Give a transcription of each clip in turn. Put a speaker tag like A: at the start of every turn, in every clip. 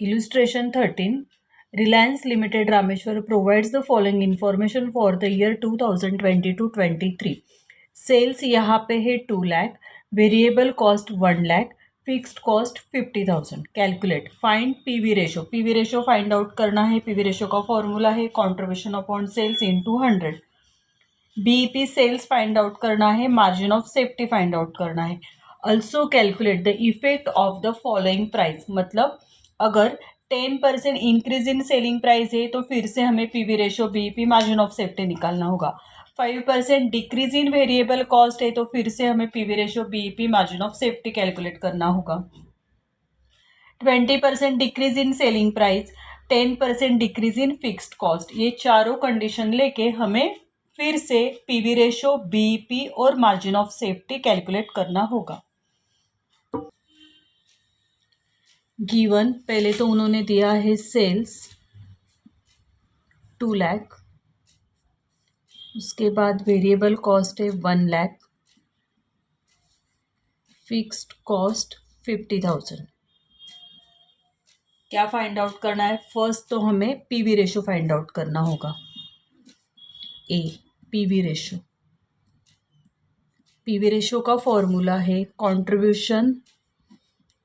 A: Illustration 13. Reliance Limited Rameshwar provides the following information for the year 2022-23. Sales यहाँ पे है 2 lakh, variable cost 1 lakh, fixed cost 50,000. Calculate find PV ratio. PV ratio find out करना है. PV ratio का formula है contribution upon sales into 100. BEP sales find out करना है. Margin of safety find out करना है. Also calculate the effect of the following price. मतलब अगर 10% इंक्रीज इन सेलिंग प्राइस है तो फिर से हमें PV ratio BEP margin of safety निकालना होगा. 5% डिक्रीज इन वेरिएबल कॉस्ट है तो फिर से हमें PV ratio BEP margin of safety calculate करना होगा. 20% decrease in selling price, 10% decrease in fixed cost, ये चारों कंडीशन लेके हमें फिर से पीवी रेशो बीईपी और मार्जिन ऑफ सेफ्टी कैलकुलेट करना होगा. गिवन पहले तो उन्होंने दिया है सेल्स 2 लाख, उसके बाद वेरिएबल कॉस्ट है 1 लाख, फिक्स्ड कॉस्ट 50,000. क्या फाइंड आउट करना है? फर्स्ट तो हमें पीवी रेशो फाइंड आउट करना होगा. A PV ratio. PV ratio का फॉर्मूला है कंट्रीब्यूशन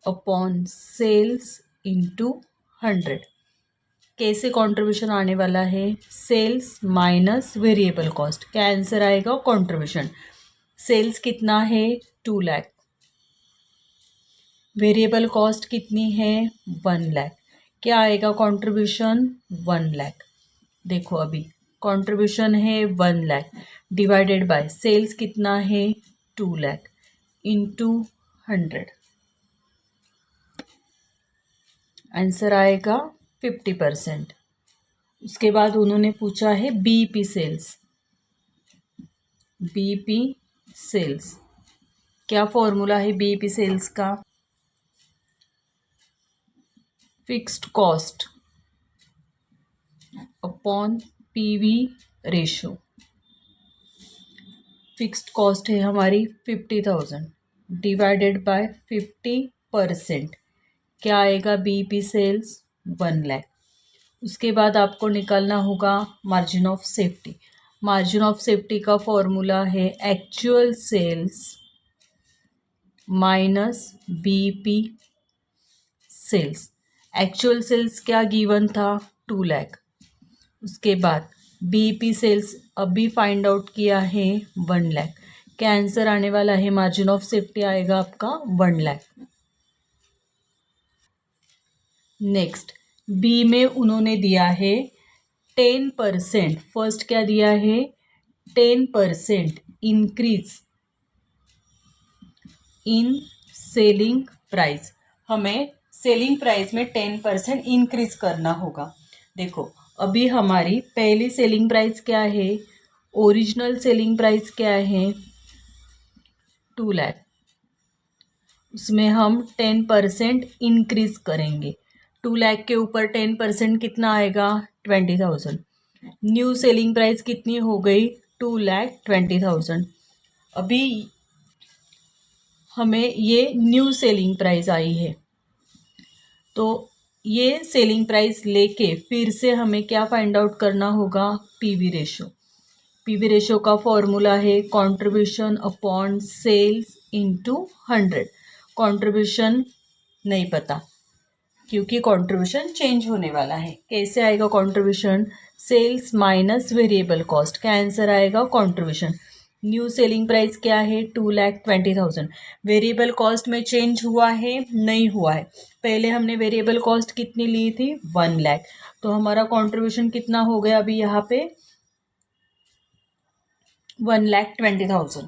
A: अपॉन सेल्स इंटू 100. कैसे कंट्रीब्यूशन आने वाला है? Sales minus variable cost. क्या आंसर आएगा? कंट्रीब्यूशन. सेल्स कितना है? 2 लाख. वेरिएबल कॉस्ट कितनी है? 1 लाख. क्या आएगा कंट्रीब्यूशन? 1 लाख. देखो अभी कंट्रीब्यूशन है 1 लाख डिवाइडेड बाय सेल्स कितना है? 2 लाख इंटू 100. आंसर आएगा 50%. उसके बाद उन्होंने पूछा है बीईपी सेल्स. बीईपी सेल्स क्या फॉर्मूला है बीईपी सेल्स का? Fixed cost upon PV ratio. Fixed cost है हमारी 50,000 डिवाइडेड बाय 50%. क्या आएगा? BEP sales 1 lakh. उसके बाद आपको निकालना होगा margin of safety. Margin of safety का फॉर्मूला है actual sales minus BEP sales. Actual sales क्या गिवन था? 2 लाख. उसके बाद बीईपी सेल्स अभी फाइंड आउट किया है 1 लाख. क्या आंसर आने वाला है? मार्जिन ऑफ सेफ्टी आएगा आपका 1 लाख. नेक्स्ट बी में उन्होंने दिया है 10%. फर्स्ट क्या दिया है? 10% इंक्रीज इन सेलिंग प्राइस. हमें सेलिंग प्राइस में 10% इंक्रीज करना होगा. देखो अभी हमारी पहली सेलिंग प्राइस क्या है? ओरिजिनल सेलिंग प्राइस क्या है? 2 लाख. उसमें हम 10% इंक्रीज करेंगे. 2 लाख के ऊपर 10% कितना आएगा? 20,000. न्यू सेलिंग प्राइस कितनी हो गई? 2,20,000. अभी हमें ये न्यू सेलिंग प्राइस आई है तो ये सेलिंग प्राइस लेके फिर से हमें क्या फाइंड आउट करना होगा? PV ratio. पीवी रेशो का फॉर्मूला है contribution upon sales into 100. Contribution नहीं पता क्योंकि कंट्रीब्यूशन चेंज होने वाला है. कैसे आएगा contribution? Sales minus variable cost. क्या आंसर आएगा? कंट्रीब्यूशन. न्यू सेलिंग प्राइस क्या है? 2,20,000. वेरिएबल कॉस्ट में चेंज हुआ है? नहीं हुआ है. पहले हमने वेरिएबल कॉस्ट कितनी ली थी? 1 लाख. तो हमारा कंट्रीब्यूशन कितना हो गया अभी यहाँ पे? 1,20,000.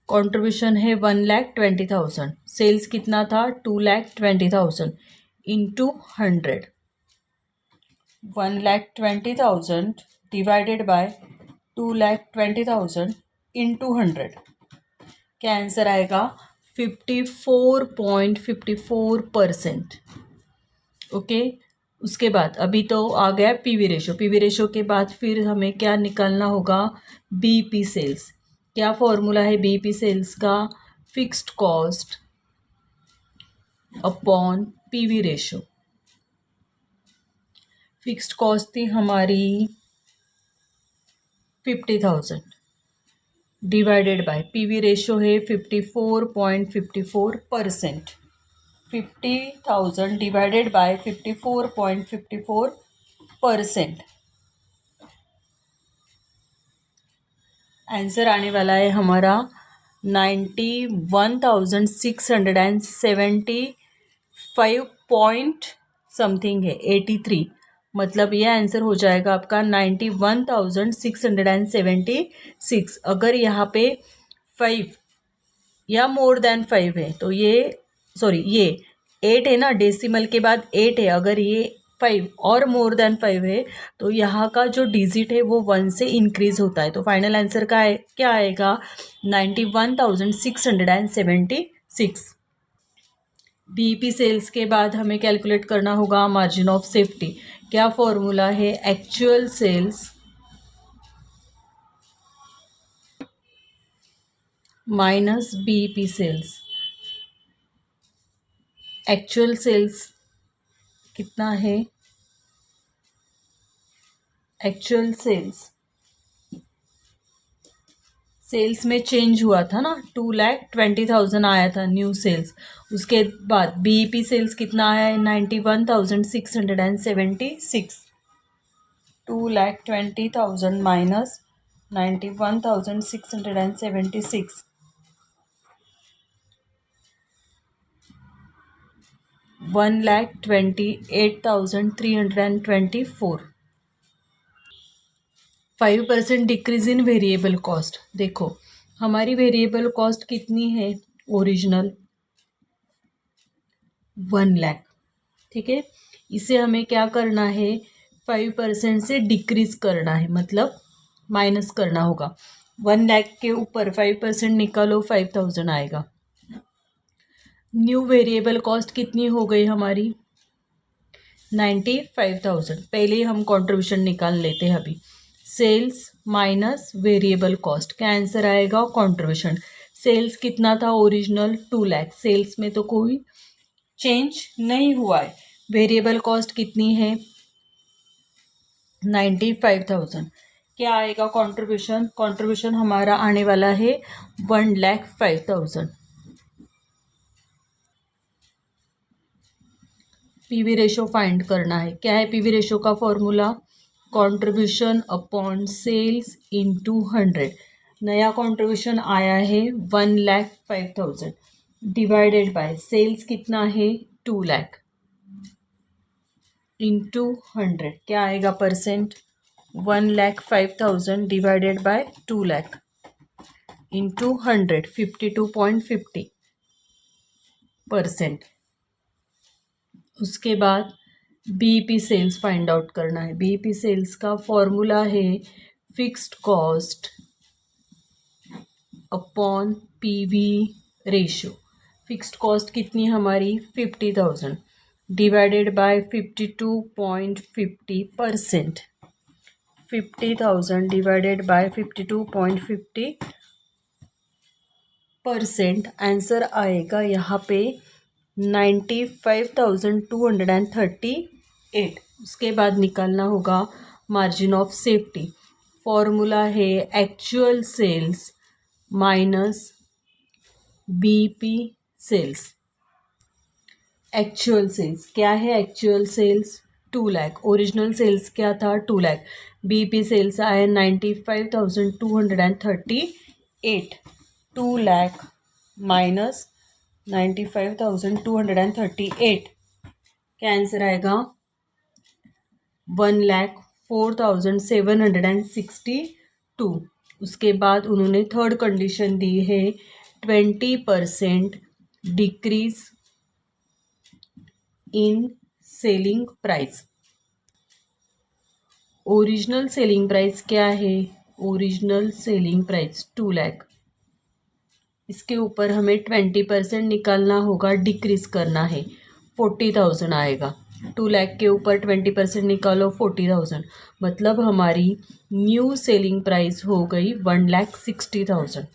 A: कंट्रीब्यूशन है 1,20,000. सेल्स कितना था? 2,20,000 इंटू 100. 1,20,000 divided by 2,20,000 into 100. क्या आंसर आएगा? 54.54%. ओके. उसके बाद अभी तो आ गया पीवी रेशो। पीवी रेशो के बाद फिर हमें क्या निकालना होगा, बीईपी सेल्स। क्या फॉर्मूला है बीईपी सेल्स का, fixed cost upon PV ratio. Fixed cost थी हमारी 50,000 डिवाइडेड बाय पीवी रेशो है 54.54%। 50,000 डिवाइडेड बाय 54.54%। आंसर आने वाला है हमारा 91,675 पॉइंट समथिंग है, 83। मतलब ये आंसर हो जाएगा आपका 91,676। अगर यहाँ पे 5 या मोर देन 5 है तो ये ये 8 है ना, डेसिमल के बाद 8 है। अगर ये 5 और मोर देन 5 है तो यहाँ का जो डिजिट है वो 1 से इंक्रीज होता है। तो फाइनल आंसर का क्या आएगा, 91,676। बीईपी सेल्स के बाद हमें कैलकुलेट करना होगा मार्जिन ऑफ सेफ्टी। क्या फॉर्मूला है, actual sales minus BEP sales. Actual sales कितना है, एक्चुअल सेल्स में चेंज हुआ था ना, 2,20,000 आया था न्यू सेल्स। उसके बाद बीईपी सेल्स कितना आया है, 91,676। 2,20,000 minus 91,676, 1,28,324। 5% decrease in variable cost. देखो हमारी वेरिएबल कॉस्ट कितनी है, ओरिजिनल 1 लाख, ठीक है। इसे हमें क्या करना है, 5% से डिक्रीज करना है, मतलब माइनस करना होगा। 1 लाख के ऊपर 5% निकालो, 5,000 आएगा। न्यू वेरिएबल कॉस्ट कितनी हो गई हमारी, 95,000। पहले हम कंट्रीब्यूशन निकाल लेते हैं अभी। सेल्स माइनस वेरिएबल कॉस्ट, क्या आंसर आएगा, कंट्रीब्यूशन। सेल्स कितना था ओरिजिनल, 2 लाख। सेल्स में तो कोई चेंज नहीं हुआ है। वेरिएबल कॉस्ट कितनी है, 95,000। क्या आएगा कंट्रीब्यूशन, कंट्रीब्यूशन हमारा आने वाला है 1,05,000। पीवी रेशो फाइंड करना है। क्या है पीवी रेशो का formula, contribution upon sales into 100। नया कंट्रीब्यूशन आया है 1,05,000 डिवाइडेड बाय सेल्स कितना है, 2 लाख इंटू 100। क्या आएगा percent, 1,05,000 divided by 2 lakh into 100, 52.50%। उसके बाद बीईपी सेल्स फाइंड आउट करना है। बीईपी सेल्स का फॉर्मूला है fixed cost upon PV ratio. Fixed cost कितनी हमारी, 50,000 divided by 52.50%। 50,000 divided by 52.50%। Answer आएगा यहाँ पे 95,238। उसके बाद निकालना होगा मार्जिन ऑफ सेफ्टी। फॉर्मूला है actual sales minus BEP sales. Actual sales क्या है, actual sales 2 lakh. Original sales क्या था, 2 लाख। बीईपी सेल्स आया 95,238। 2 लाख माइनस 95,238, क्या आंसर आएगा, 1,04,762। उसके बाद उन्होंने थर्ड कंडीशन दी है 20% decrease in selling price. Original selling price क्या है, ओरिजिनल सेलिंग प्राइस 2 लाख। इसके ऊपर हमें 20% निकालना होगा, डिक्रीज करना है, 40,000 आएगा। 2 लाख के ऊपर 20% निकालो 40,000, मतलब हमारी न्यू सेलिंग प्राइस हो गई 1,60,000।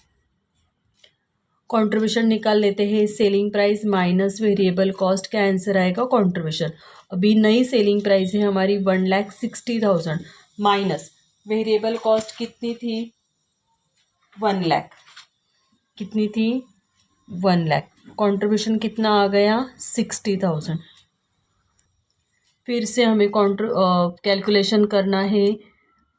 A: कंट्रीब्यूशन निकाल लेते हैं, selling price minus variable cost, क्या आंसर आएगा कंट्रीब्यूशन। अभी नई सेलिंग प्राइस है हमारी 1,60,000 माइनस वेरिएबल कॉस्ट कितनी थी 1 लाख, कितनी थी 1 लाख, कंट्रीब्यूशन कितना आ गया 60,000। फिर से हमें कैलकुलेशन करना है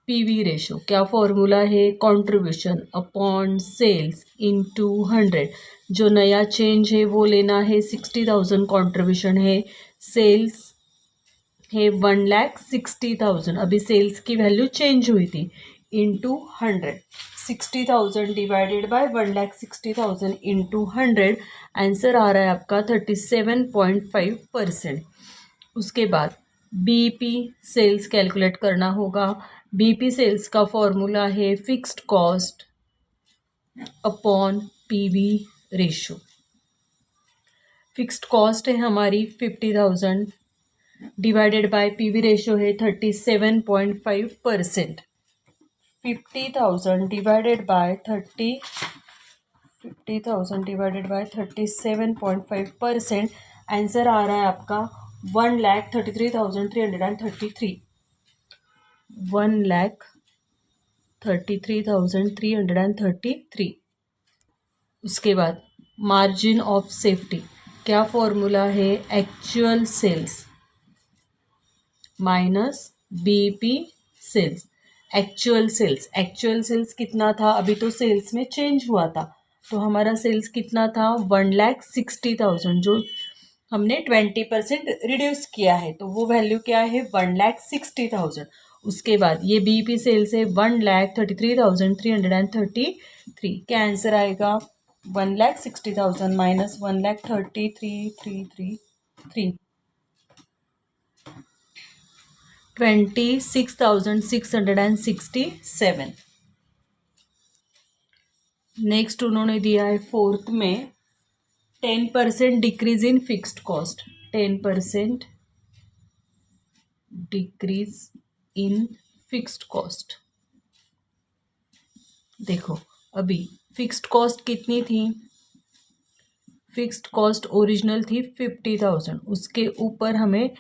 A: पीवी रेशो, क्या फॉर्मूला है कंट्रीब्यूशन अपॉन सेल्स इनटू 100। जो नया चेंज है वो लेना है 60,000 कंट्रीब्यूशन है, सेल्स है 1,60,000, अभी सेल्स की वैल्यू चेंज हुई थी, into 100। 60,000 divided by 1,60,000 into 100, answer आ रहा है आपका 37.5%। उसके बाद बीईपी सेल्स कैलकुलेट करना होगा। बीईपी सेल्स का फॉर्मूला है fixed cost upon PV ratio. Fixed cost है हमारी 50,000 डिवाइडेड बाय पीवी रेशो है 37.5%। 50,000 डिवाइडेड बाय 37.5%, आंसर आ रहा है आपका 1,33,333। 1,33,333। उसके बाद मार्जिन ऑफ सेफ्टी, क्या फॉर्मूला है actual sales minus BEP sales. Actual sales कितना था, अभी तो सेल्स में चेंज हुआ था, तो हमारा सेल्स कितना था 1,60,000, जो हमने 20% रिड्यूस किया है, तो वो वैल्यू क्या है 1,60,000। उसके बाद ये बीईपी सेल्स है 1,33,333, क्या आंसर आएगा 1,60,000 माइनस 1,33,333, 26,667। नेक्स्ट उन्होंने दिया है फोर्थ में 10% decrease in fixed cost, 10% decrease in fixed cost. देखो अभी फिक्स्ड कॉस्ट कितनी थी, फिक्स्ड कॉस्ट ओरिजिनल थी 50,000, उसके ऊपर हमें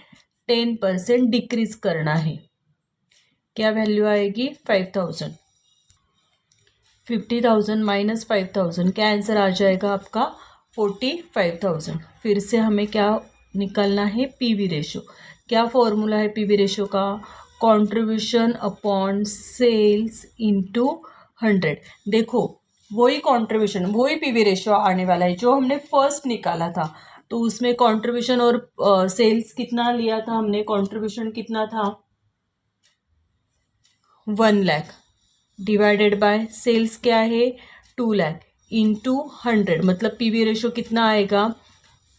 A: 10% डिक्रीज करना है, क्या वैल्यू आएगी 5,000। 50,000 माइनस 5,000, क्या आंसर आ जाएगा आपका 45,000। फिर से हमें क्या निकालना है पीवी रेशो, क्या फॉर्मूला है पीवी रेशो का कंट्रीब्यूशन अपॉन सेल्स इनटू 100। देखो वही कंट्रीब्यूशन वही पीवी रेशो आने वाला है जो हमने फर्स्ट निकाला था, तो उसमें कंट्रीब्यूशन और सेल्स कितना लिया था हमने, कंट्रीब्यूशन कितना था 1 लाख डिवाइडेड बाय सेल्स क्या है 2 लाख इंटू 100, मतलब पीवी रेशो कितना आएगा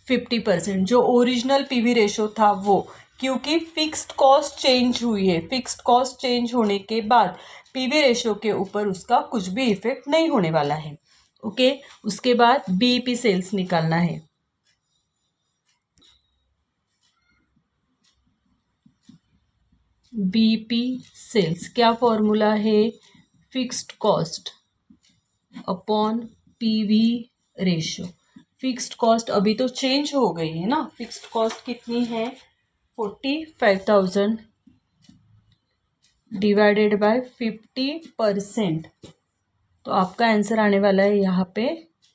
A: 50%, जो ओरिजिनल पीवी रेशो था वो, क्योंकि फिक्स्ड कॉस्ट चेंज हुई है, फिक्स्ड कॉस्ट चेंज होने के बाद पीवी रेशो के ऊपर उसका कुछ भी इफेक्ट नहीं होने वाला है। ओके, उसके बाद बीईपी सेल्स निकालना है। बीईपी सेल्स क्या फॉर्मूला है fixed cost upon PV ratio. Fixed cost अभी तो चेंज हो गई है ना, फिक्स्ड कॉस्ट कितनी है 45,000 डिवाइडेड बाय 50%, तो आपका आंसर आने वाला है यहाँ पे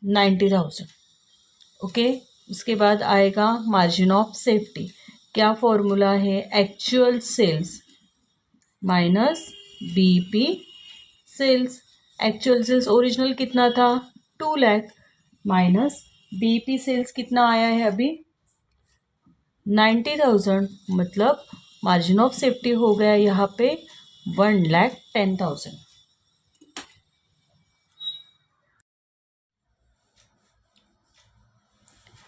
A: 90,000। ओके, उसके बाद आएगा मार्जिन ऑफ सेफ्टी, क्या फॉर्मूला है actual sales minus BEP sales. Actual sales original कितना था 2 लाख माइनस बीईपी सेल्स कितना आया है अभी 90,000, मतलब मार्जिन ऑफ सेफ्टी हो गया यहाँ पे 1,10,000।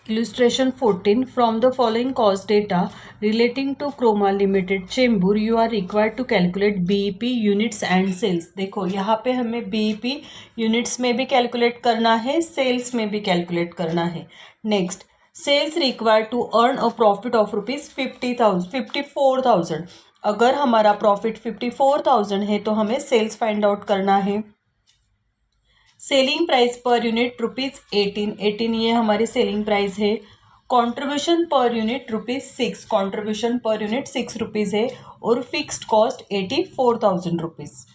A: Illustration 14. From the following cost data relating to Croma Limited Chembur, you are required to calculate BEP units and sales. देखो यहाँ पे हमें BEP यूनिट्स में भी कैलकुलेट करना है, सेल्स में भी कैलकुलेट करना है। Next sales required to earn a profit of ₹54,000। अगर हमारा प्रॉफिट 54,000 है तो हमें सेल्स फाइंड आउट करना है। सेलिंग प्राइस पर यूनिट ₹18 ये हमारी सेलिंग प्राइस है। Contribution per unit ₹6, contribution per unit ₹6 है और फिक्स्ड कॉस्ट ₹84,000।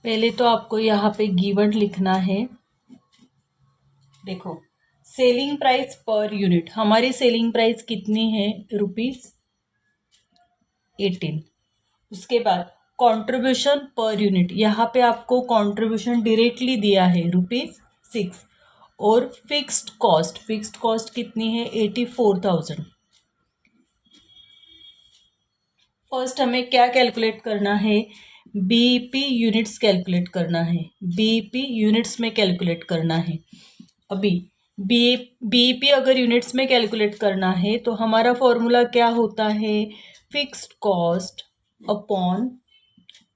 A: पहले तो आपको यहाँ पे गिवन लिखना है। देखो, सेलिंग प्राइस पर यूनिट, हमारी सेलिंग प्राइस कितनी है? ₹18। उसके बाद कंट्रीब्यूशन पर यूनिट, यहाँ पे आपको कंट्रीब्यूशन डायरेक्टली दिया है ₹6 और फिक्स्ड कॉस्ट कितनी है? 84,000। फर्स्ट हमें क्या कैलकुलेट करना है? बीईपी यूनिट्स कैलकुलेट करना है। बीईपी यूनिट्स में कैलकुलेट करना है। अभी बीईपी अगर यूनिट्स में कैलकुलेट करना है तो हमारा फॉर्मूला क्या होता है? Fixed cost upon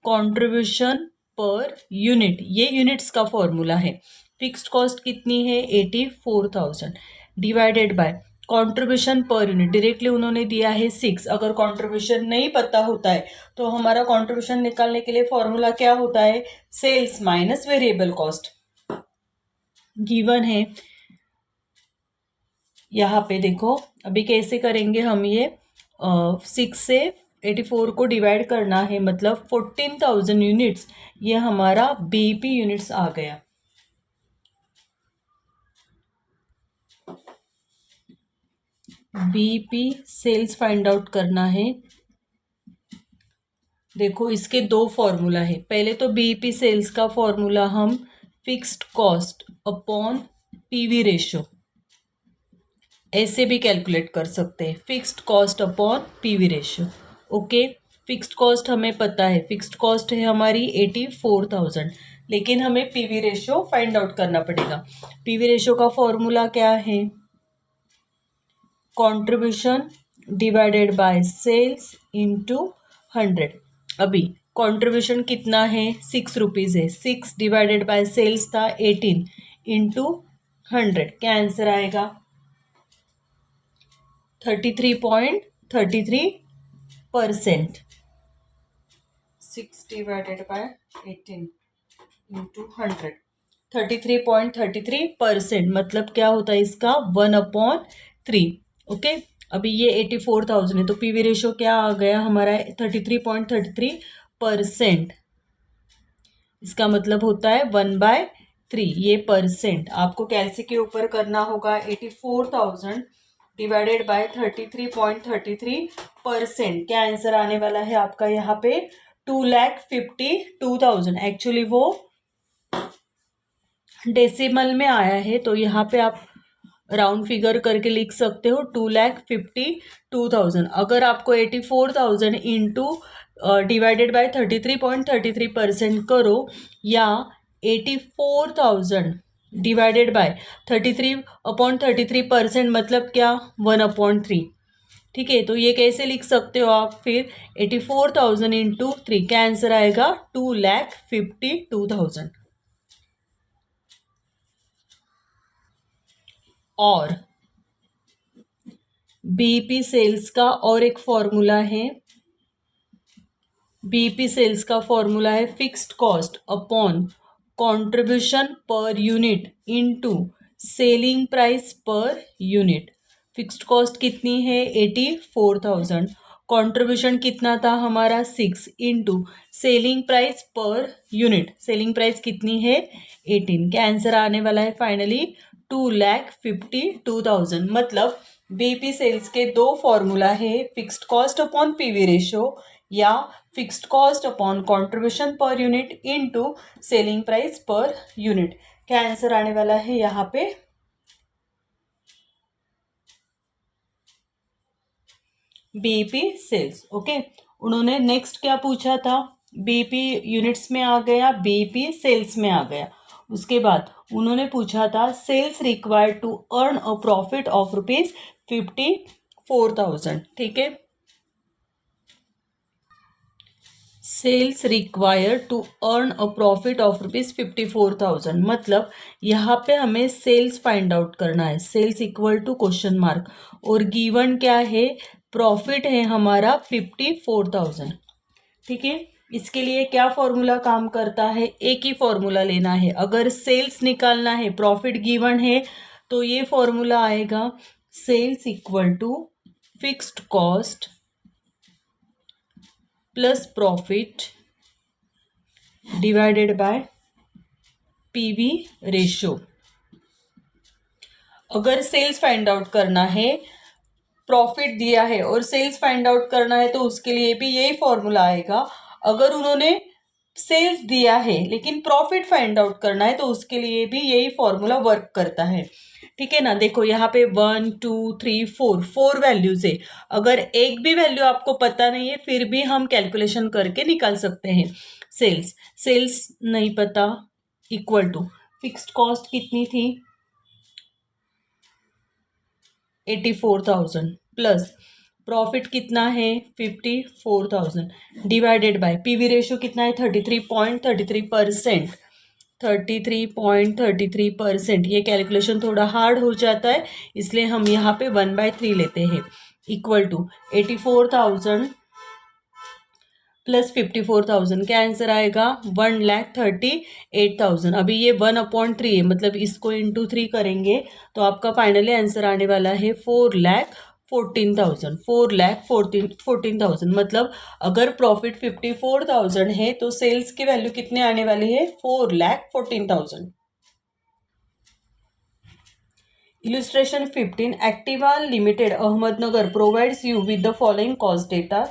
A: contribution per unit, ये यूनिट्स का फॉर्मूला है। फिक्स्ड कॉस्ट कितनी है? 84,000 divided by contribution per unit, directly उन्होंने दिया है 6। अगर कंट्रीब्यूशन नहीं पता होता है तो हमारा कंट्रीब्यूशन निकालने के लिए फॉर्मूला क्या होता है? Sales minus variable cost. Given है यहाँ पे। देखो अभी कैसे करेंगे हम ये, 6 से 84 को डिवाइड करना है, मतलब 14,000 यूनिट्स, ये हमारा बीईपी यूनिट्स आ गया। बीईपी सेल्स फाइंड आउट करना है। देखो इसके दो फॉर्मूला है। पहले तो बीईपी सेल्स का फॉर्मूला हम fixed cost upon PV ratio ऐसे भी कैलकुलेट कर सकते हैं। Fixed cost upon PV ratio. Okay, fixed cost हमें पता है, फिक्स्ड कॉस्ट है हमारी 84,000, लेकिन हमें पीवी रेशियो फाइंड आउट करना पड़ेगा। पीवी रेशियो का फॉर्मूला क्या है? Contribution divided by sales into 100। अभी कंट्रीब्यूशन कितना है? ₹6 है। 6 डिवाइडेड बाय सेल्स था 18 इंटू 100, क्या आंसर आएगा? 33.33%। 6 डिवाइडेड बाय 18 इंटू 100, 33.33%, मतलब क्या होता है इसका? 1/3। ओके, अभी ये 84,000 है तो पीवी रेशियो क्या आ गया हमारा? 33.33%। इसका मतलब होता है 1/3। ये परसेंट आपको कैलसी के ऊपर करना होगा। 84,000 डिवाइडेड बाय 33.33%, क्या आंसर आने वाला है आपका यहाँ पे? 2,52,000। एक्चुअली वो डेसिमल में आया है तो यहाँ पे आप राउंड फिगर करके लिख सकते हो 2,52,000। अगर आपको 84,000 इंटू डिवाइडेड बाय 33.33% करो, या 84,000 डिवाइडेड बाय 33/33%, मतलब क्या? 1/3। ठीक है, तो ये कैसे लिख सकते हो आप फिर? 84,000 इंटू 3, क्या आंसर आएगा? 2,52,000। और बीईपी सेल्स का और एक फॉर्मूला है। बीईपी सेल्स का फॉर्मूला है fixed cost upon contribution per unit into selling price per unit. Fixed cost कितनी है? 84,000। कंट्रीब्यूशन कितना था हमारा? 6 into selling price per unit. Selling price कितनी है? 18। क्या आंसर आने वाला है फाइनली? 2,52,000। मतलब बीईपी सेल्स के दो फॉर्मूला है, fixed cost upon PV ratio या fixed cost upon contribution per unit into selling price per unit. क्या आंसर आने वाला है यहाँ पे? BEP sales. ओके, उन्होंने नेक्स्ट क्या पूछा था? बीईपी यूनिट्स में आ गया, बीईपी सेल्स में आ गया। उसके बाद उन्होंने पूछा था sales required to earn a profit of ₹54,000। ठीक है, sales required to earn a profit of ₹54,000, मतलब यहाँ पे हमें सेल्स फाइंड आउट करना है। Sales equal to question mark, और गिवन क्या है, प्रॉफिट है हमारा 54,000। ठीक है, इसके लिए क्या फॉर्मूला काम करता है, एक ही फॉर्मूला लेना है। अगर सेल्स निकालना है, प्रॉफिट गिवन है, तो ये फॉर्मूला आएगा, sales equal to fixed cost plus profit divided by PV ratio. अगर सेल्स फाइंड आउट करना है, प्रॉफिट दिया है और सेल्स फाइंड आउट करना है, तो उसके लिए भी यही फॉर्मूला आएगा। अगर उन्होंने सेल्स दिया है लेकिन प्रॉफिट फाइंड आउट करना है, तो उसके लिए भी यही फॉर्मूला वर्क करता है। ठीक है ना, देखो यहाँ पे 1 2 3 4 वैल्यूज है। अगर एक भी वैल्यू आपको पता नहीं है, फिर भी हम कैलकुलेशन करके निकाल सकते हैं। सेल्स नहीं पता, इक्वल टू फिक्स्ड कॉस्ट कितनी थी, 84,000, प्लस प्रॉफिट कितना है 54,000, डिवाइडेड बाय पीवी रेशियो कितना है 33.33%। 33.33%, ये कैलकुलेशन थोड़ा हार्ड हो जाता है, इसलिए हम यहाँ पे 1/3 लेते हैं, इक्वल टू 84,000 प्लस 54,000, क्या आंसर आएगा 1,38,000। अभी ये 1/3 है, मतलब इसको इंटू 3 करेंगे तो आपका फाइनली आंसर आने वाला है 4,14,000। 4,14,000, मतलब अगर प्रॉफिट 54,000 है तो सेल्स की वैल्यू कितने आने वाली है, 4,14,000। Illustration 15, Activa Limited Ahmednagar provides you with the following cost data.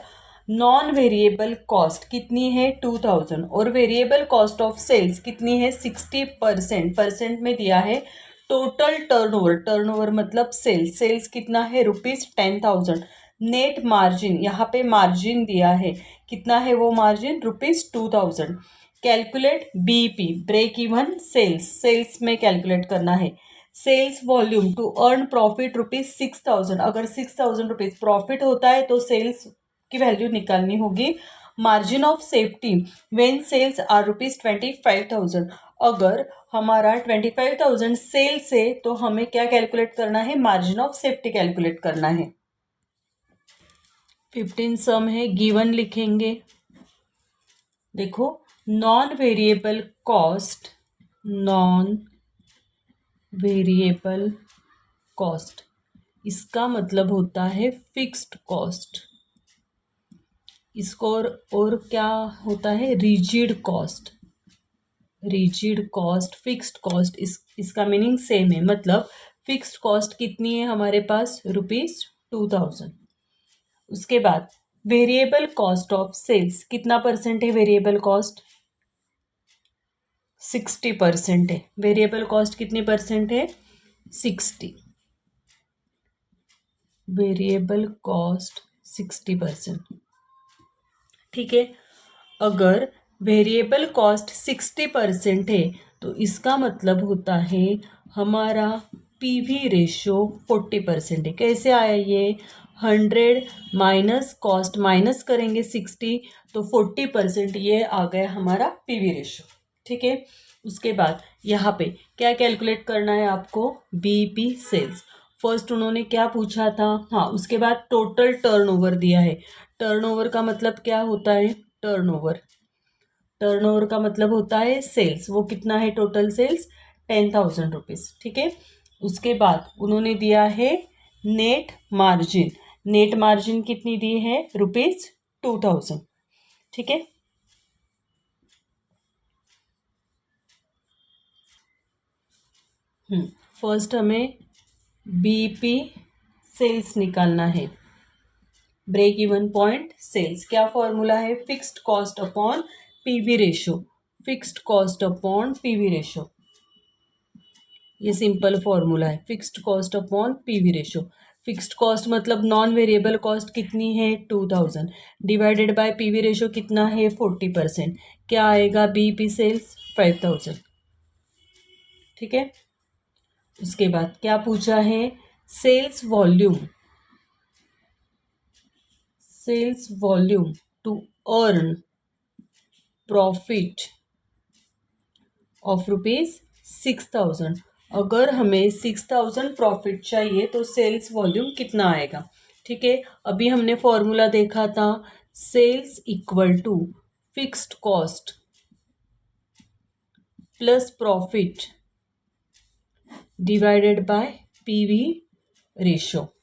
A: Non variable cost कितनी है 2,000, और वेरिएबल कॉस्ट ऑफ सेल्स कितनी है 60%, परसेंट में दिया है। टोटल टर्नओवर मतलब सेल्स कितना है ₹10,000। नेट मार्जिन, यहाँ पे मार्जिन दिया है, कितना है वो margin ₹2,000। Calculate BEP, break even sales में कैलकुलेट करना है। Sales volume to earn profit ₹6,000, अगर ₹6,000 प्रॉफिट होता है तो सेल्स की वैल्यू निकालनी होगी। Margin of safety when sales are ₹25,000, अगर हमारा 25,000 सेल्स है तो हमें क्या कैलकुलेट करना है, मार्जिन ऑफ सेफ्टी कैलकुलेट करना है। 15 सम है, गिवन लिखेंगे। देखो, नॉन वेरिएबल कॉस्ट, इसका मतलब होता है फिक्स्ड कॉस्ट। इसको और क्या होता है, रिजिड कॉस्ट, फिक्स्ड कॉस्ट, इसका मीनिंग सेम है। मतलब फिक्स्ड कॉस्ट कितनी है हमारे पास, ₹2,000। उसके बाद वेरिएबल कॉस्ट ऑफ सेल्स कितना परसेंट है, वेरिएबल कॉस्ट 60% है। वेरिएबल कॉस्ट कितनी परसेंट है, 60। Variable cost 60%। ठीक है, अगर वेरिएबल कॉस्ट 60% है तो इसका मतलब होता है हमारा पीवी रेशियो 40% है। कैसे आया ये, 100 माइनस कॉस्ट माइनस करेंगे 60, तो 40% ये आ गया हमारा पीवी रेशियो। ठीक है, उसके बाद यहाँ पे क्या कैलकुलेट करना है आपको, बीईपी सेल्स। फर्स्ट उन्होंने क्या पूछा था, हाँ, उसके बाद टोटल टर्नओवर दिया है। टर्नओवर का मतलब क्या होता है, टर्नओवर का मतलब होता है सेल्स, वो कितना है टोटल सेल्स, ₹10,000। ठीक है, उसके बाद उन्होंने दिया है नेट मार्जिन कितनी दी है, ₹2,000। ठीक है, फर्स्ट हमें बीईपी सेल्स निकालना है। ब्रेक इवन पॉइंट सेल्स, क्या फॉर्मूला है, fixed cost upon PV ratio. ये सिंपल फॉर्मूला है, fixed cost upon PV ratio. Fixed cost मतलब नॉन वेरिएबल कॉस्ट कितनी है 2,000, डिवाइडेड बाय पीवी रेशियो कितना है 40%, क्या आएगा बीईपी सेल्स 5,000। ठीक है, उसके बाद क्या पूछा है, sales volume to earn profit of ₹6,000। अगर हमें 6,000 प्रॉफिट चाहिए तो सेल्स वॉल्यूम कितना आएगा? ठीक है, अभी हमने फॉर्मूला देखा था, sales equal to fixed cost plus profit divided by PV ratio.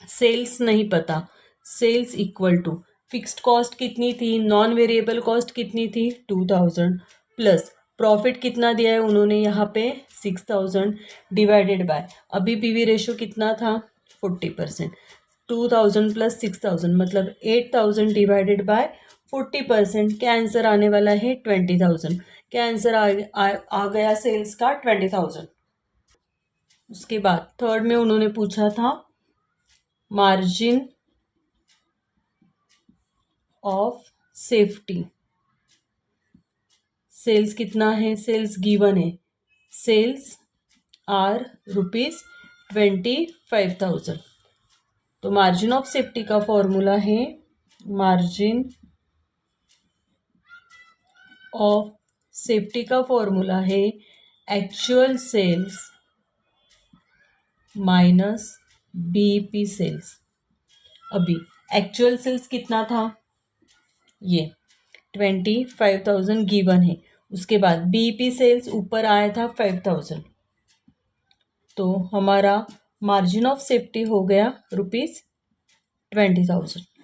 A: Sales नहीं पता, sales equal to fixed cost कितनी थी, नॉन वेरिएबल कॉस्ट कितनी थी 2,000 प्लस प्रॉफिट कितना दिया है उन्होंने यहाँ पे 6,000 डिवाइडेड बाय, अभी पीवी रेशो कितना था 40%, 2,000 प्लस 6,000 मतलब 8,000 डिवाइडेड बाय 40%। क्या आंसर आने वाला है 20,000। क्या आंसर आ गया सेल्स का 20,000। उसके बाद थर्ड में उन्होंने पूछा था मार्जिन ऑफ सेफ्टी। सेल्स कितना है, सेल्स गिवन है, सेल्स आर ₹25,000। तो मार्जिन ऑफ सेफ्टी का फॉर्मूला है, मार्जिन ऑफ सेफ्टी का फॉर्मूला है actual sales minus BEP sales. अभी एक्चुअल सेल्स कितना था, ये 25,000 गिवन है, उसके बाद बीईपी सेल्स ऊपर आया था 5,000, तो हमारा मार्जिन ऑफ सेफ्टी हो गया ₹20,000।